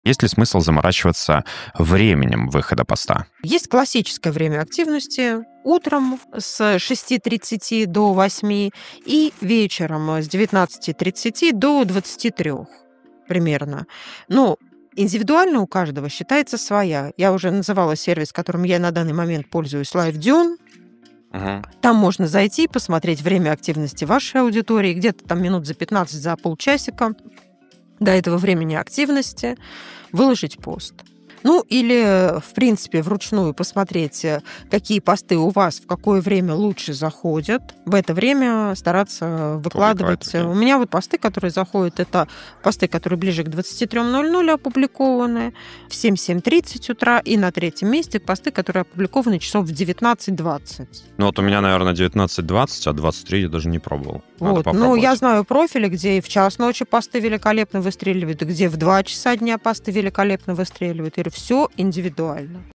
Есть ли смысл заморачиваться временем выхода поста? Есть классическое время активности утром с 6:30 до 8 и вечером с 19:30 до 23 примерно. Ну, индивидуально у каждого считается своя. Я уже называла сервис, которым я на данный момент пользуюсь, LiveDune. Мгм. Там можно зайти, посмотреть время активности вашей аудитории, где-то там минут за 15, за полчасика до этого времени активности, выложить пост. Ну, или, в принципе, вручную посмотреть, какие посты у вас в какое время лучше заходят. В это время стараться выкладывать. Публиковать, У меня вот посты, которые заходят, это посты, которые ближе к 23:00 опубликованы, в 7-7:30 утра, и на третьем месте посты, которые опубликованы часов в 19-20. Ну вот у меня, наверное, 19-20, а 23 я даже не пробовал. Надо Вот. Ну, попробовать. я знаю профили, где и в час ночи посты великолепно выстреливают, и где в 2 часа дня посты великолепно выстреливают. Или все индивидуально.